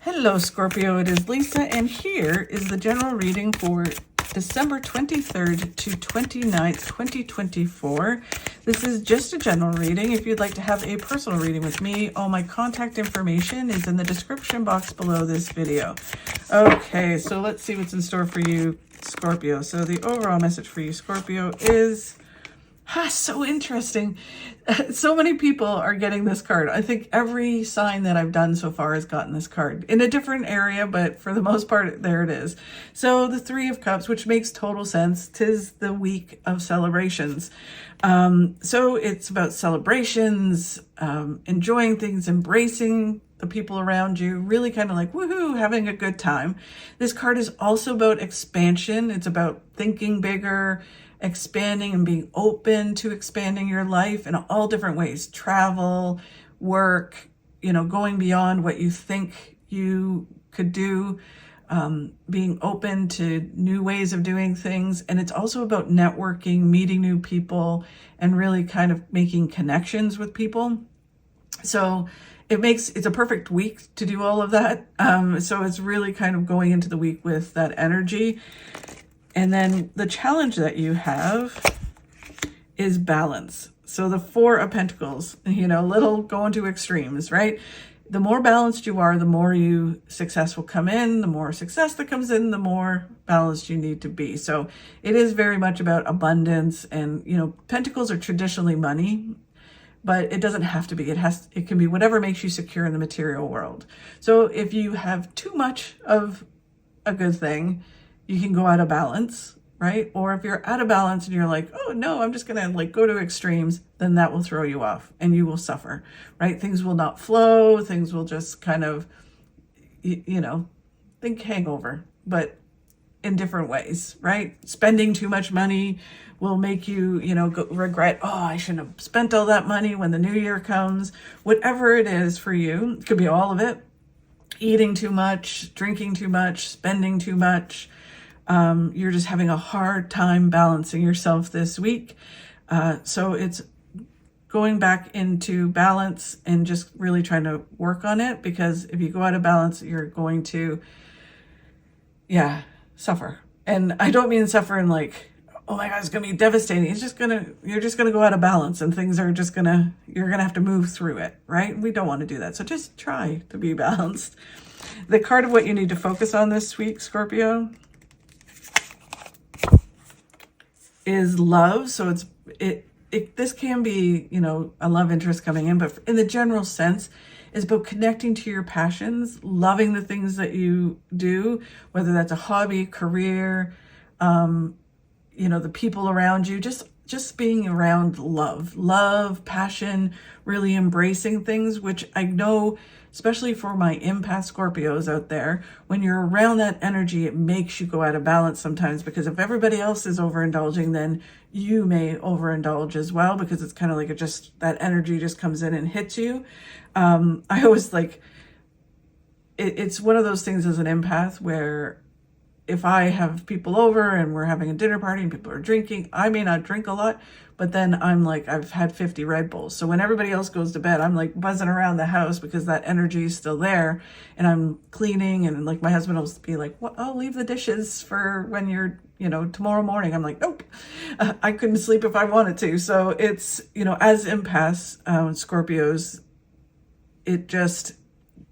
Hello Scorpio, it is Lisa, and here is the general reading for December 23rd to 29th, 2024. This is just a general reading. If you'd like to have a personal reading with me, all my contact information is in the description box below this video. Okay, so let's see what's in store for you, Scorpio. So the overall message for you, Scorpio, is so interesting. So many people are getting this card. I think every sign that I've done so far has gotten this card in a different area, but for the most part, there it is. So the Three of Cups, which makes total sense. 'Tis the week of celebrations. So it's about celebrations, enjoying things, embracing the people around you, really kind of like woohoo, having a good time. This card is also about expansion. It's about thinking bigger, expanding and being open to expanding your life in all different ways. Travel, work, going beyond what you think you could do, being open to new ways of doing things. And it's also about networking, meeting new people, and really kind of making connections with people. So it's a perfect week to do all of that. So it's really kind of going into the week with that energy. And then the challenge that you have is balance. So the Four of Pentacles, little going to extremes, right? The more balanced you are, the more success will come in. The more success that comes in, the more balanced you need to be. So it is very much about abundance. And, Pentacles are traditionally money, but it doesn't have to be. It can be whatever makes you secure in the material world. So if you have too much of a good thing, you can go out of balance, right? Or if you're out of balance and you're like, oh no, I'm just gonna go to extremes, then that will throw you off and you will suffer, right? Things will not flow. Things will just kind of, think hangover, but in different ways, right? Spending too much money will make you, regret, oh, I shouldn't have spent all that money when the new year comes. Whatever it is for you, it could be all of it. Eating too much, drinking too much, spending too much. You're just having a hard time balancing yourself this week. So it's going back into balance and just really trying to work on it, because if you go out of balance, you're going to, suffer. And I don't mean suffer in like, oh my God, it's going to be devastating. You're just going to go out of balance and things are just you're going to have to move through it, right? We don't want to do that. So just try to be balanced. The card of what you need to focus on this week, Scorpio, is love. So this can be, a love interest coming in, but in the general sense, is about connecting to your passions, loving the things that you do, whether that's a hobby, career, the people around you, just being around love, passion, really embracing things, which I know, especially for my empath Scorpios out there, when you're around that energy, it makes you go out of balance sometimes, because if everybody else is overindulging, then you may overindulge as well, because it's kind of like that energy just comes in and hits you. I always it's one of those things as an empath where if I have people over and we're having a dinner party and people are drinking, I may not drink a lot, but then I'm like, I've had 50 Red Bulls. So when everybody else goes to bed, I'm like buzzing around the house because that energy is still there, and I'm cleaning, and like my husband will be like, well, I'll leave the dishes for when you're, tomorrow morning. I'm like, nope, I couldn't sleep if I wanted to. So it's, as empaths, Scorpios, it just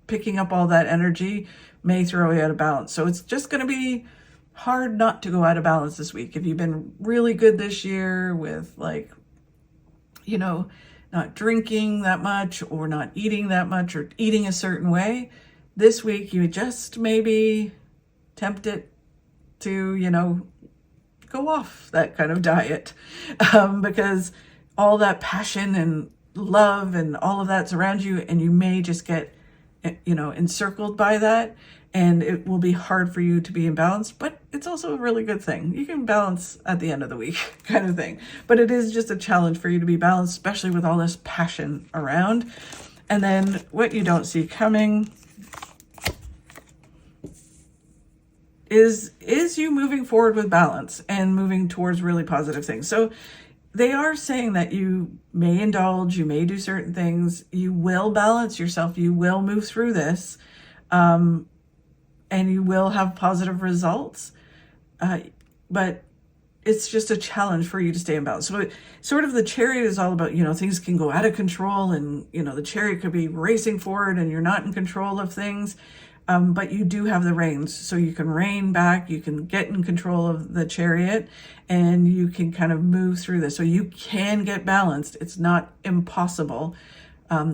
picking up all that energy may throw you out of balance. So it's just going to be hard not to go out of balance this week. If you've been really good this year with not drinking that much or not eating that much or eating a certain way, this week you just maybe tempted to, go off that kind of diet, because all that passion and love and all of that's around you, and you may just get encircled by that, and it will be hard for you to be in balance. But it's also a really good thing. You can balance at the end of the week kind of thing, but it is just a challenge for you to be balanced, especially with all this passion around. And then what you don't see coming is you moving forward with balance and moving towards really positive things. So they are saying that you may indulge, you may do certain things, you will balance yourself, you will move through this. and you will have positive results. But it's just a challenge for you to stay in balance. So sort of the Chariot is all about, things can go out of control, and, the Chariot could be racing forward and you're not in control of things. But you do have the reins, so you can rein back, you can get in control of the Chariot, and you can kind of move through this. So you can get balanced. It's not impossible.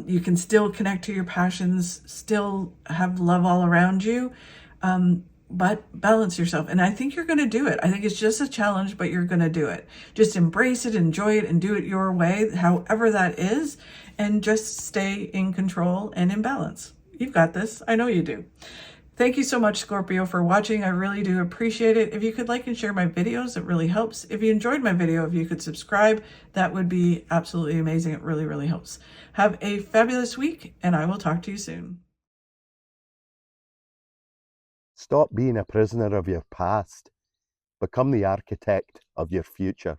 You can still connect to your passions, still have love all around you, but balance yourself. And I think you're going to do it. I think it's just a challenge, but you're going to do it. Just embrace it, enjoy it, and do it your way, however that is, and just stay in control and in balance. You've got this. I know you do. Thank you so much, Scorpio, for watching. I really do appreciate it. If you could like and share my videos, it really helps. If you enjoyed my video, if you could subscribe, that would be absolutely amazing. It really, really helps. Have a fabulous week, and I will talk to you soon. Stop being a prisoner of your past. Become the architect of your future.